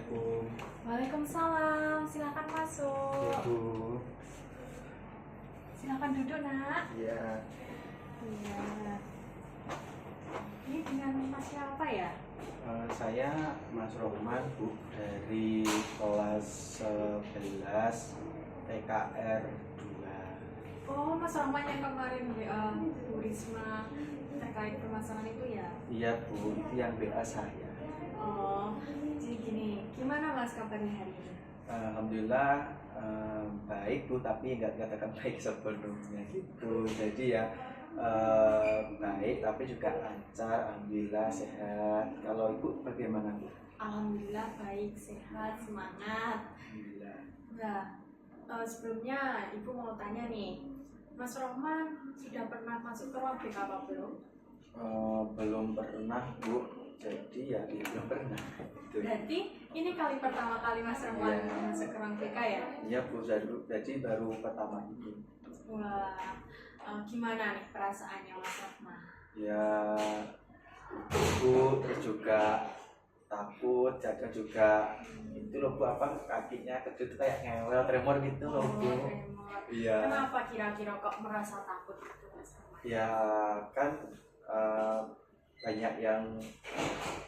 Assalamualaikum. Waalaikumsalam, silakan masuk. Ya, Bu. Silakan duduk, Nak. Iya. Iya. Ini dengan Mas siapa ya? Saya Mas Rohman, Bu, dari kelas 11 TKR 2. Oh, Mas Rahman yang kemarin WA Bu Risma terkait permasalahan itu ya? Iya, Bu, itu yang BA saya. Oh, jadi gini, gimana Mas kabarnya hari ini? Alhamdulillah baik, Bu, tapi nggak katakan baik sebelumnya gitu. Jadi ya baik, tapi juga lancar, alhamdulillah sehat. Kalau Ibu bagaimana, Bu? Alhamdulillah baik, sehat, semangat. Alhamdulillah. Nah, sebelumnya Ibu mau tanya nih, Mas Rohman sudah pernah masuk ke ruang BK apa belum? Belum pernah, Bu. Jadi ya belum pernah. Gitu. Berarti ini kali pertama kali Mas Rohman Iya. masuk ke ruang BK ya? Iya, Bu, jadi baru pertama ini. Wah, gimana nih perasaannya Mas Rohman? Ya, Bu, terus juga takut, jaga juga itu loh, Bu, apa kakinya kecil tuh kayak ngewel, tremor gitu loh, Bu. Tremor. Iya. Kenapa kira-kira kok merasa takut gitu Mas Rohman? Ya kan banyak yang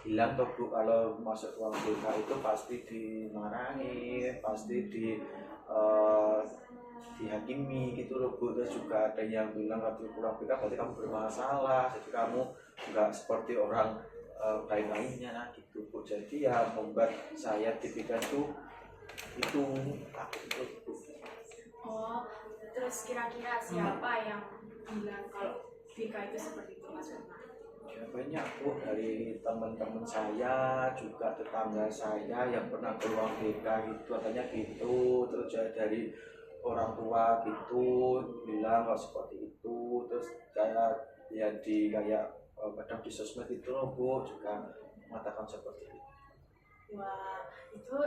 bilang tuh, Bu, kalau masuk ruang BK itu pasti dimarahi, pasti dihakimi gitu loh, Bu. Terus juga ada yang bilang waktu ruang BK berarti kamu bermasalah, jadi kamu nggak seperti orang baik lainnya gitu, Bu. Jadi ya membuat saya di BK itu takut itu, Bu. Oh, terus kira-kira siapa yang bilang kalau BK itu seperti itu Mas Rohman? Ya, banyak, Bu, dari teman-teman saya, juga tetangga saya yang pernah ke ruang BK gitu, katanya gitu. Terus juga dari orang tua gitu bilang kalau seperti itu. Terus saya lihat di kayak kadang di sosmed itu loh, Bu, juga mengatakan seperti itu. Wah, itu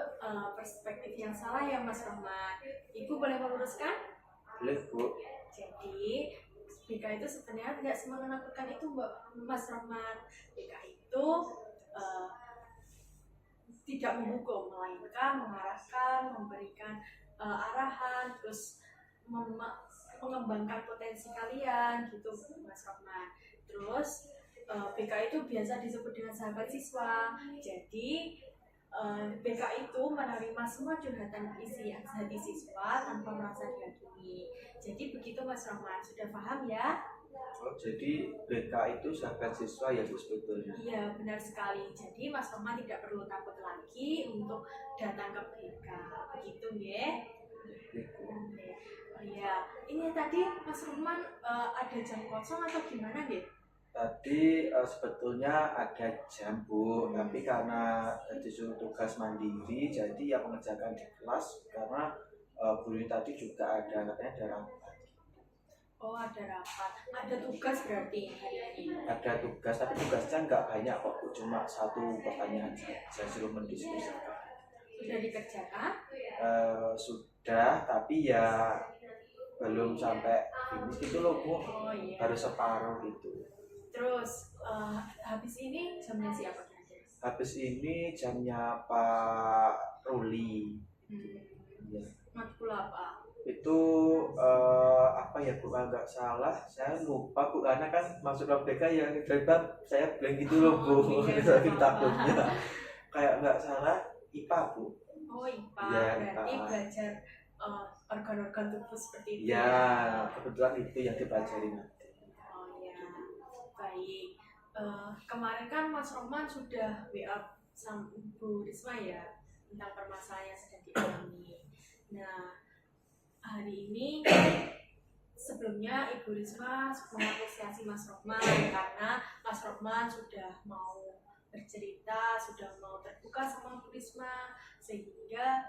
perspektif yang salah ya Mas Rohman. Ibu boleh meluruskan? Boleh, Bu. Jadi BK itu sebenarnya tidak semua menakutkan itu Mas Rohman. BK itu tidak menghukum, melainkan mengarahkan, memberikan arahan, terus mengembangkan potensi kalian gitu Mas Rohman. Terus BK itu biasa disebut dengan sahabat siswa. Jadi BK itu menerima semua curhatan isi hati siswa tanpa merasa dihakimi. Jadi begitu Mas Rohman, sudah paham ya? Oh, jadi BK itu sahabat siswa ya, Bu, sebetulnya. Iya, benar sekali. Jadi Mas Rohman tidak perlu takut lagi untuk datang ke BK. Begitu ya? Oh iya, ini tadi Mas Rohman ada jam kosong atau gimana deh? Tadi sebetulnya ada jam, Bu, tapi karena disuruh tugas mandiri, jadi ya mengerjakan di kelas karena Bu Yuni tadi juga ada katanya ada rapat. Oh, ada rapat. Ada tugas berarti hari ini. Ada tugas, tapi tugasnya nggak banyak kok, Bu, cuma satu pertanyaan saja. Saya suruh mendiskusikan. Sudah dikerjakan? Sudah, tapi ya belum sampai finish gitu loh, Bu. Oh iya. Baru separuh gitu. Terus habis ini jamnya siapa kira-kira? Habis ini jamnya Pak Ruli. Ya. Matkul apa? Itu apa ya, Bu, nggak salah saya lupa, Bu, karena kan masuk KPK ya tiba saya blank gitu loh, Bu. Saking takutnya kayak nggak salah IPA, Bu. Oh IPA, Ya, berarti IPA. belajar organ-organ tubuh seperti itu Ya, kebetulan itu yang dipelajari nanti. Oh ya, baik. Kemarin kan Mas Rohman sudah WA sama Bu Risma ya tentang permasalahan yang sedang dialami. Nah, hari ini sebelumnya Ibu Risma mengapresiasi Mas Rohman karena Mas Rohman sudah mau bercerita, sudah mau terbuka sama Bu Risma, sehingga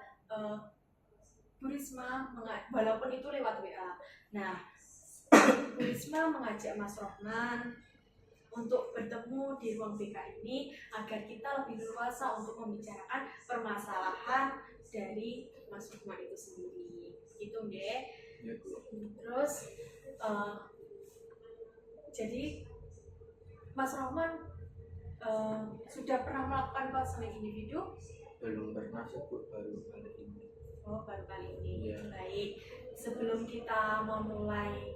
Bu Risma walaupun itu lewat WA. Nah, Bu Risma mengajak Mas Rohman untuk bertemu di ruang BK ini agar kita lebih leluasa untuk membicarakan permasalahan dari Mas Rohman itu sendiri. Gitu nggih. Ya, Bu. Terus jadi Mas Rohman sudah pernah melakukan konseling individu? Belum pernah sebut, baru kali ini. Oh, baru kali ini. Iya. Baik, sebelum kita memulai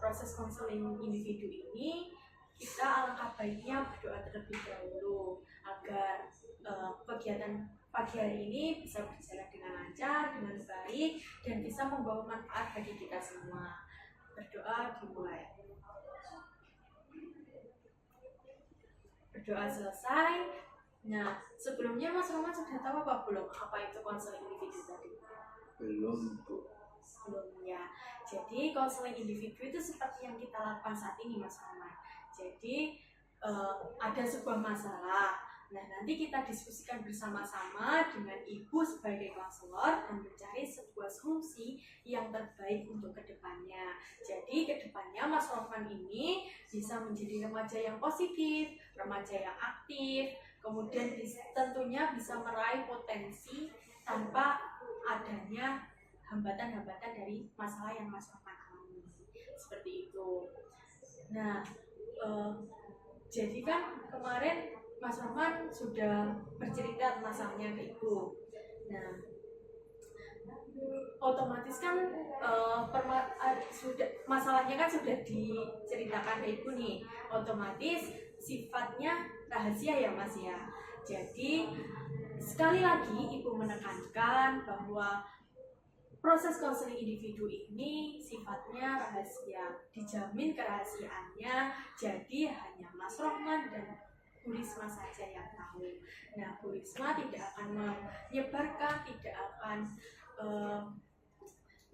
proses konseling individu ini, kita alangkah baiknya berdoa terlebih dahulu agar kegiatan pagi hari ini bisa berjalan dengan lancar, dengan baik, dan bisa membawa manfaat bagi kita semua. Berdoa dimulai. Berdoa selesai. Nah, sebelumnya Mas Roman sudah tahu apa belum apa itu konseling individu tadi? Belum, Bu. Sebelumnya. Jadi konseling individu itu seperti yang kita lakukan saat ini, Mas Roman. Jadi ada sebuah masalah. Nah, nanti kita diskusikan bersama-sama dengan Ibu sebagai konselor dan mencari sebuah solusi yang terbaik untuk kedepannya. Jadi kedepannya Mas Roman ini bisa menjadi remaja yang positif, remaja yang aktif, kemudian tentunya bisa meraih potensi tanpa adanya hambatan-hambatan dari masalah yang Mas Roman alami. Seperti itu. Nah, jadi kan kemarin Mas Roman sudah bercerita masalahnya ke Ibu. Nah, otomatis kan masalahnya kan sudah diceritakan ke Ibu nih. Otomatis sifatnya rahasia ya Mas ya. Jadi sekali lagi Ibu menekankan bahwa proses konseling individu ini sifatnya rahasia, dijamin kerahasiaannya, jadi hanya Mas Rohman dan Bu Risma saja yang tahu. Nah, Bu Risma tidak akan menyebarkan, tidak akan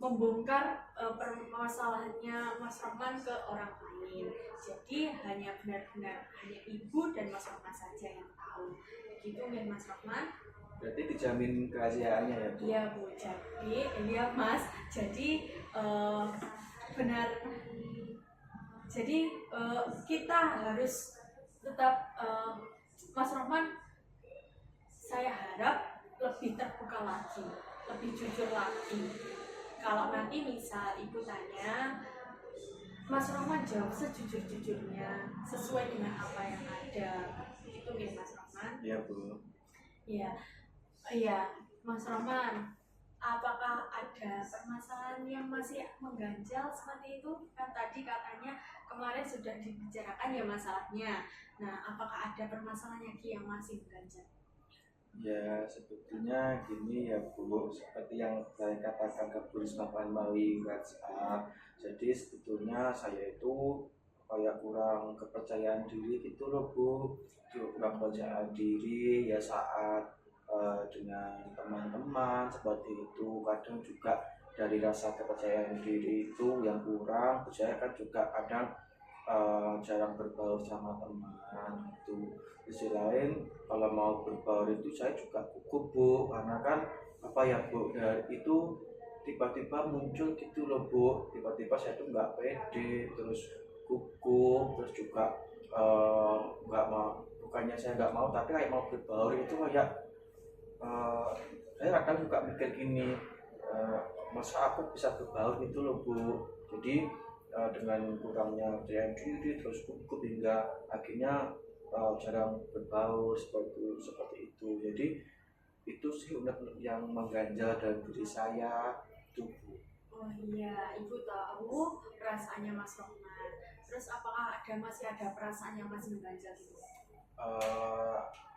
membongkar permasalahannya Mas Rohman ke orang lain. Jadi hanya benar-benar hanya Ibu dan Mas Rohman saja yang tahu. Gitu kan Mas Rohman? Berarti dijamin kerahasiaannya ya, Bu? Iya Bu, jadi iya Mas, jadi benar. Jadi kita harus tetap Mas Rohman, saya harap lebih terbuka lagi, lebih jujur lagi. Kalau nanti misal Ibu tanya, Mas Rohman jawab sejujur-jujurnya sesuai dengan apa yang ada. Itu ya Mas Rohman? Iya Bu. Iya. Iya, Mas Rohman, apakah ada permasalahan yang masih mengganjal seperti itu? Kan tadi katanya kemarin sudah dibicarakan ya masalahnya. Nah, apakah ada permasalahan lagi yang masih mengganjal? Ya, sebetulnya gini ya Bu, seperti yang saya katakan ke Bu Risma melalui WhatsApp. Jadi sebetulnya saya itu kayak kurang kepercayaan diri gitu loh Bu. Kurang kepercayaan diri ya saat dengan teman-teman seperti itu. Kadang juga dari rasa kepercayaan diri itu yang kurang, saya kan juga kadang jarang berbaur sama teman gitu. Di sisi lain kalau mau berbaur itu saya juga gugup Bu, karena kan apa ya Bu, itu tiba-tiba muncul gitu loh Bu, tiba-tiba saya tuh nggak pede, terus gugup, terus juga nggak mau, bukannya saya nggak mau tapi kayak mau berbaur itu kayak saya kadang juga mikir gini, masa aku bisa berbaur gitu loh Bu. Jadi dengan kurangnya percaya diri terus gugup hingga akhirnya jarang berbaur seperti itu. Jadi itu sih unek-unek yang mengganjal dalam diri saya itu Bu. Oh iya, Ibu tahu perasaannya Mas Rohman. Terus apakah masih ada perasaan yang masih mengganjal gitu?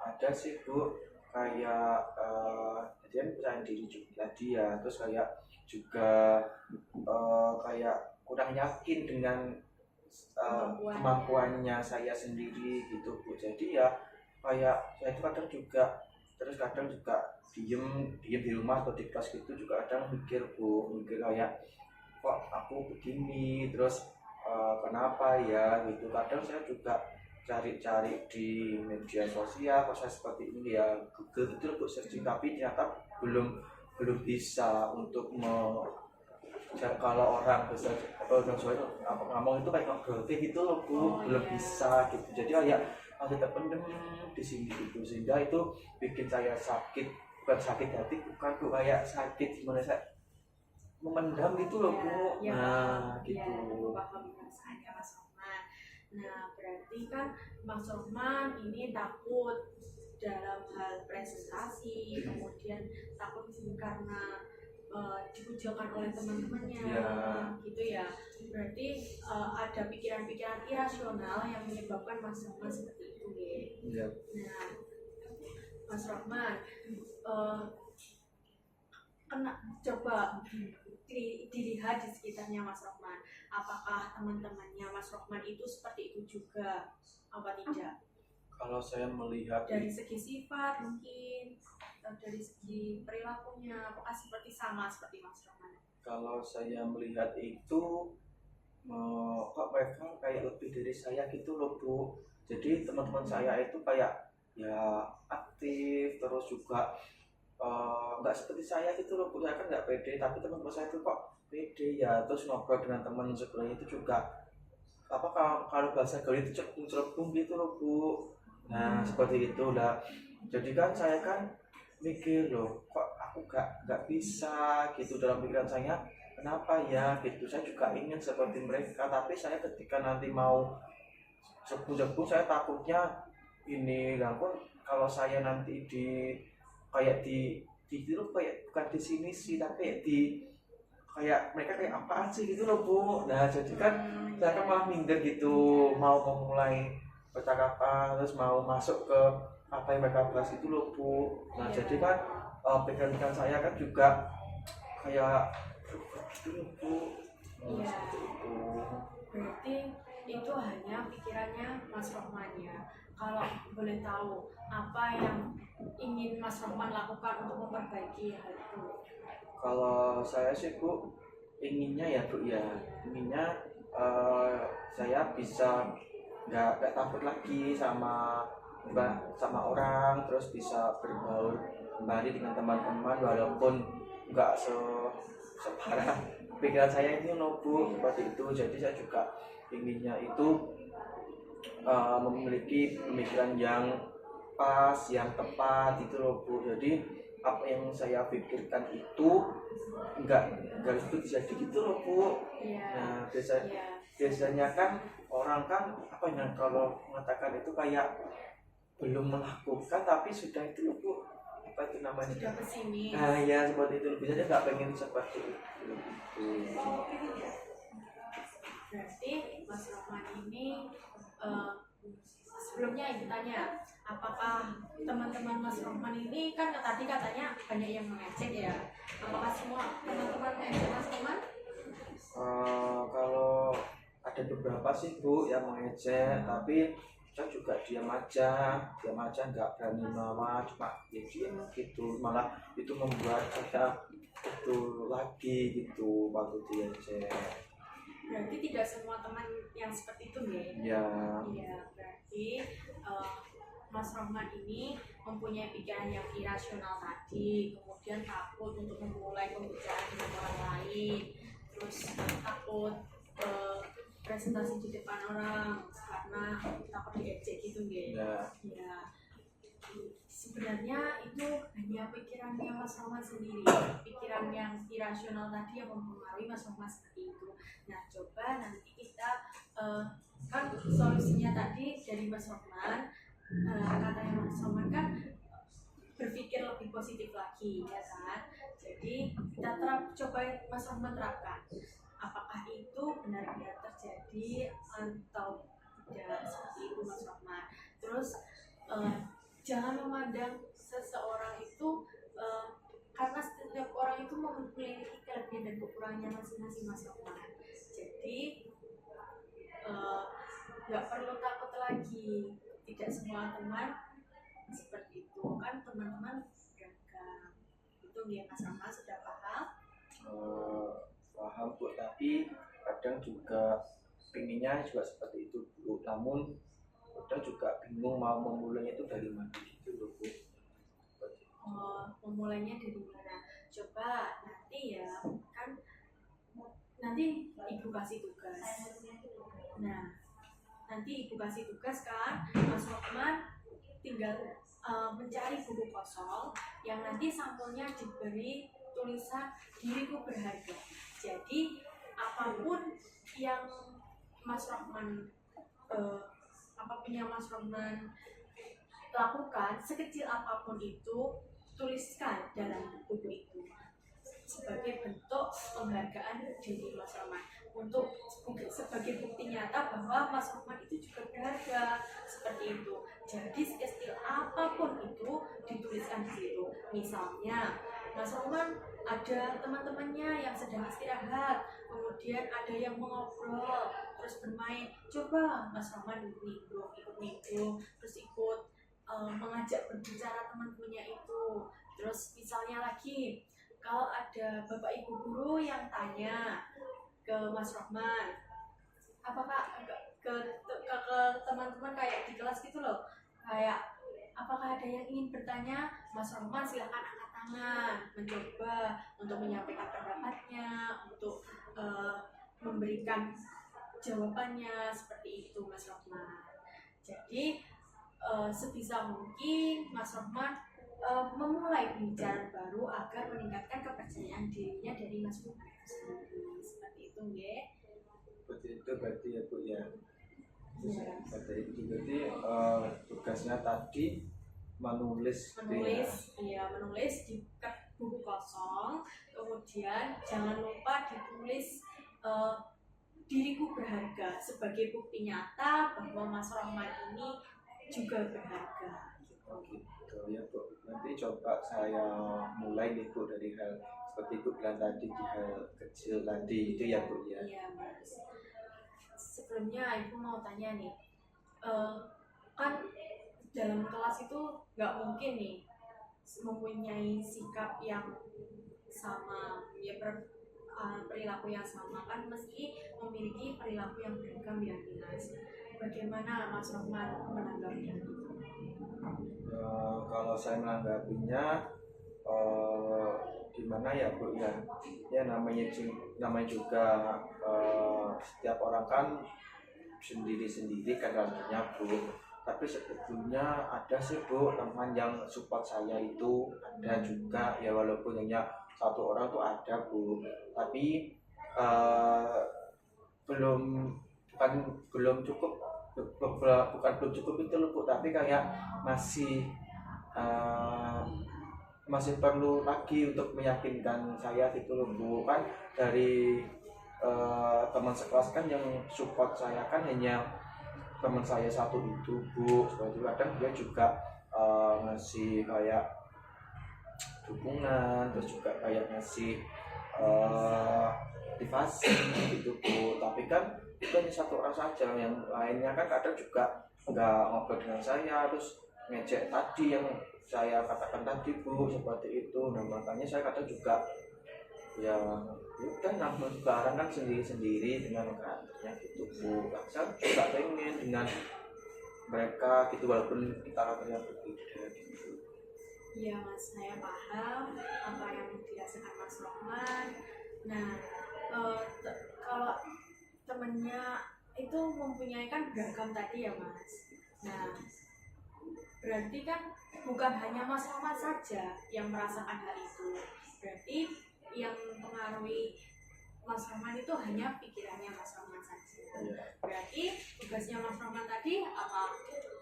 Ada sih Bu, kayak jadi kan percaya diri juga tadi ya, terus kayak juga kayak kurang yakin dengan kemampuannya saya sendiri gitu Bu. Jadi ya kayak saya itu kadang juga, terus kadang juga diem di rumah atau di kelas gitu juga kadang mikir Bu, mikir kayak kok aku begini, terus kenapa ya gitu. Kadang saya juga cari-cari di media sosial proses seperti ini ya, Google gitu untuk searching, tapi ternyata belum bisa untuk kalau orang besar atau orang Jawa apa ngomong itu kayak ngegrote gitu loh Bu, belum bisa gitu. Jadi kayak masih terpendam di sini gitu, sehingga itu bikin saya sakit, bukan sakit hati, bukan Bu, kayak sakit gimana, saya memendam gitu loh Bu. Ya, Nah gitu. Ya, paham perasaannya Mas Rohman. Nah, berarti kan Mas Rohman ini takut dalam hal prestasi, kemudian takut karena dikucilkan oleh teman-temannya, Ya. gitu ya. Berarti ada pikiran-pikiran irasional yang menyebabkan Mas Rahman seperti itu ya. Ya. Nah, Mas Rahman, coba dilihat di sekitarnya Mas Rahman. Apakah teman-temannya Mas Rahman itu seperti itu juga, apa tidak? Kalau saya melihat Dari segi sifat mungkin, atau dari segi perilakunya, apakah sama seperti Mas Rahman? kalau saya melihat itu kok mereka kayak lebih dari saya gitu loh Bu. Jadi teman-teman saya itu kayak ya aktif, terus juga nggak seperti saya gitu loh Bu. Saya kan nggak pede, tapi teman-teman saya itu kok pede ya. Terus ngobrol dengan teman sebelahnya itu juga apa, kalau bahasa gaul itu celepung gitu loh Bu. Nah seperti itulah. Jadi kan saya kan mikir loh, kok aku nggak bisa gitu dalam pikiran saya, kenapa ya gitu. Saya juga ingin seperti mereka, tapi saya ketika nanti mau cepu-cepu saya takutnya ini pun kalau saya nanti kayak ditiru, kayak bukan di sini sih, tapi kayak kayak mereka kayak apaan sih gitu loh Bu. Nah jadi kan saya kan malah minder gitu, mau memulai percakapan, terus mau masuk ke apa yang mereka bahas itu loh Bu. Nah jadi kan pikiran-pikiran saya kan juga kayak gitu loh Bu. Iya. Seperti itu. Berarti itu hanya pikirannya Mas Rahman ya. Kalau boleh tahu, apa yang ingin Mas Rahman lakukan untuk memperbaiki hal itu? Kalau saya sih Bu, inginnya ya Bu ya, inginnya saya bisa nggak takut lagi sama orang, terus bisa berbaur kembali dengan teman-teman walaupun nggak separah pikiran saya ini loh Bu, seperti itu. Jadi saya juga inginnya itu memiliki pemikiran yang pas, yang tepat itu loh Bu. Jadi apa yang saya pikirkan itu nggak harus terjadi gitu loh Bu. Nah biasanya kan orang kan apa ya, kalau mengatakan itu kayak belum melakukan tapi sudah itu loh Bu, apa itu namanya, Sudah pesimis. nah ya seperti itu. Biasanya nggak pengen seperti itu. Berarti Mas Rahman ini sebelumnya ibu tanya, apakah teman-teman Mas Rahman ini kan tadi katanya banyak yang mengejek ya, apakah semua teman-teman mengejek Mas Rahman? Kalau ada beberapa sih Bu yang mengejek, tapi saya juga diam aja nggak berani melawan, cuma ya diam gitu. Malah itu membuat saya itu lagi gitu waktu diejek. Berarti tidak semua teman yang seperti itu ya? Ya. Iya, berarti Mas Rahman ini mempunyai pikiran yang irasional tadi, kemudian takut untuk memulai pembicaraan dengan orang lain, terus takut presentasi di depan orang karena takut diejek gitu ya. Ya. Sebenarnya itu hanya pikirannya Mas Rahman sendiri, pikiran yang irasional tadi yang mempengaruhi Mas Rahman seperti itu. Nah, coba nanti kita kan solusinya tadi dari Mas Rahman, katanya Mas Rahman kan berpikir lebih positif lagi, ya kan? Jadi kita coba Mas Rahman terapkan. Apakah itu benar-benar terjadi atau tidak, seperti itu Mas Rahman. Terus jangan memandang seseorang itu karena setiap orang itu memiliki kelebihan dan kekurangannya masing-masing Mas Rahman. Jadi nggak perlu takut lagi, tidak semua teman seperti itu, kan teman-teman beragam. Itu ya Mas Rahman sudah paham? Paham Bu, tapi kadang juga pinginnya juga seperti itu Bu, namun kadang juga bingung mau memulainya itu dari mana gitu loh Bu. Memulainya dari mana? Coba nanti ya, kan nanti ibu kasih tugas. Nah, nanti ibu kasih tugas kan, Mas Rahman tinggal mencari buku kosong yang nanti sampulnya diberi tulisan diriku berharga. Jadi apapun yang Mas Rahman lakukan, sekecil apapun itu tuliskan dan sebagai bentuk penghargaan diri Mas Roman, untuk sebagai bukti nyata bahwa Mas Roman itu juga berharga, seperti itu. Jadi sekecil apapun itu dituliskan di situ. Misalnya Mas Roman ada teman-temannya yang sedang istirahat, kemudian ada yang mengobrol, terus bermain, coba Mas Roman ikut nimbrung, terus ikut mengajak berbicara teman-temannya itu. Terus misalnya lagi, kalau ada bapak ibu guru yang tanya ke Mas Rohman, apakah ke teman-teman kayak di kelas gitu loh, kayak apakah ada yang ingin bertanya, Mas Rohman silahkan angkat tangan, mencoba untuk menyampaikan pendapatnya, untuk memberikan jawabannya, seperti itu Mas Rohman. Jadi sebisa mungkin Mas Rohman memulai pembicaraan baru agar meningkatkan kepercayaan dirinya dari Mas Rohman itu sendiri, seperti itu ya. Seperti itu berarti ya Bu ya. Ya. Seperti itu berarti tugasnya tadi menulis menulis di buku kosong, kemudian jangan lupa ditulis diriku berharga sebagai bukti nyata bahwa Mas Rohman ini juga berharga. Oh gitu ya Bu. Nanti coba saya mulai nih Bu dari hal seperti Bu bilang tadi, di hal kecil tadi itu ya Bu ya. Iya Mas. Sebelumnya Ibu mau tanya nih, kan dalam kelas itu nggak mungkin nih mempunyai sikap yang sama, ya perilaku yang sama, kan mesti memiliki perilaku yang beragam ya Mas. Bagaimana Mas Rohman menanggapinya? Kalau saya menanggapinya gimana ya Bu ya, ya namanya juga setiap orang kan sendiri-sendiri karakternya Bu, tapi sebetulnya ada sih Bu teman yang support saya itu, ada juga ya, walaupun hanya satu orang tuh ada Bu, tapi belum belum cukup, bukan belum cukup itu loh Bu, tapi kayak masih perlu lagi untuk meyakinkan saya gitu loh Bu. Kan dari teman sekelas kan yang support saya kan hanya teman saya satu itu Bu, seperti kadang dia juga ngasih kayak dukungan, terus juga kayak ngasih motivasi gitu Bu, tapi kan itu hanya satu orang saja, yang lainnya kan kadang juga nggak ngobrol dengan saya, terus ngejek tadi yang saya katakan tadi Bu, seperti itu. Nah makanya saya kadang juga ya udah, namun sekarang kan sendiri-sendiri dengan karakternya gitu Bu, saya juga pengen dengan mereka gitu walaupun kita karakternya berbeda gitu. Iya Mas, saya paham apa yang dirasakan Mas Rohman. Nah, kalau temennya itu mempunyai kan beragam tadi ya Mas. Nah, berarti kan bukan hanya Mas Rohman saja yang merasakan hal itu. Berarti yang mempengaruhi Mas Rohman itu hanya pikirannya Mas Rohman saja. Berarti tugasnya Mas Rohman tadi apa?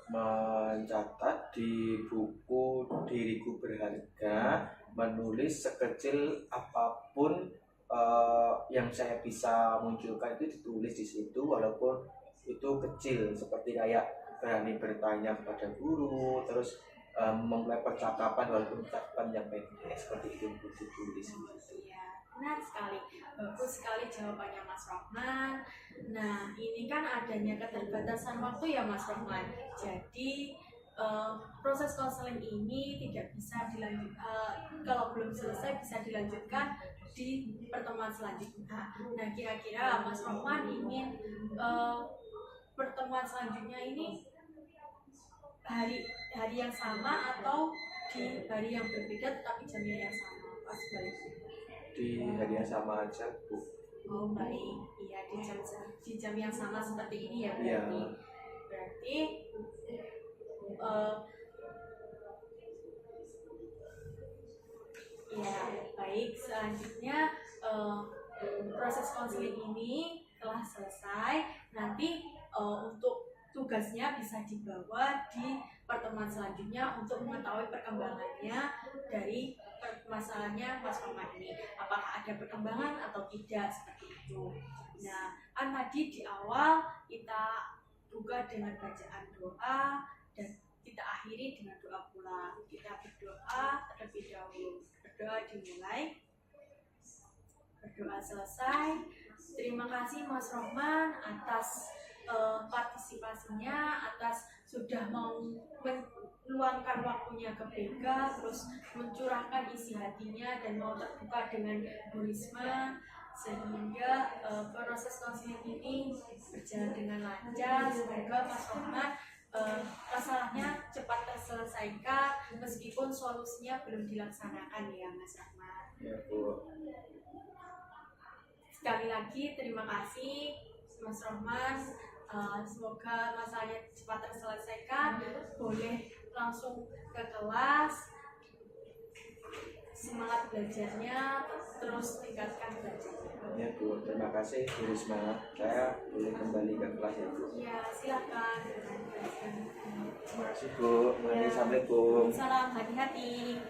Mencatat di buku diriku berharga, menulis sekecil apapun yang saya bisa munculkan itu ditulis di situ, walaupun itu kecil, seperti kayak berani bertanya kepada guru, terus memulai percakapan walaupun percakapan yang pendek, seperti itu ditulis di situ. Iya, benar sekali, bagus sekali jawabannya Mas Rohman. Nah, ini kan adanya keterbatasan waktu ya Mas Rohman. Jadi proses konseling ini tidak bisa dilanjutkan, kalau belum selesai bisa dilanjutkan di pertemuan selanjutnya. Nah, kira-kira Mas Rohman ingin pertemuan selanjutnya ini hari yang sama atau di hari yang berbeda tetapi jamnya yang sama? Pas balik Di hari yang sama aja Bu. Oh baik, iya di jam yang sama seperti ini ya berarti. Iya. Berarti ya baik, selanjutnya proses konseling ini telah selesai. Nanti untuk tugasnya bisa dibawa di pertemuan selanjutnya untuk mengetahui perkembangannya dari masalahnya Mas Roman ini, apakah ada perkembangan atau tidak seperti itu. Nah, kan tadi di awal kita buka dengan bacaan doa dan kita akhiri dengan doa pula. Kita berdoa terlebih dahulu. Berdoa dimulai, berdoa selesai. Terima kasih Mas Rohman atas partisipasinya, atas sudah mau meluangkan waktunya ke BK, terus mencurahkan isi hatinya dan mau terbuka dengan Bu Risma, sehingga proses konseling ini berjalan dengan lancar. Semoga Mas Rohman masalahnya cepat terselesaikan meskipun solusinya belum dilaksanakan ya Mas Rohman. Ya Bu. Sekali lagi terima kasih Mas Rohman. Semoga masalahnya cepat terselesaikan. Boleh langsung ke kelas. Semangat belajarnya, terus tingkatkan belajarnya. Ya Bu, terima kasih Bu Risma. Saya boleh kembali ke kelas ya Bu. Ya, silakan. Terima kasih Bu. Assalamualaikum. Salam, hati-hati.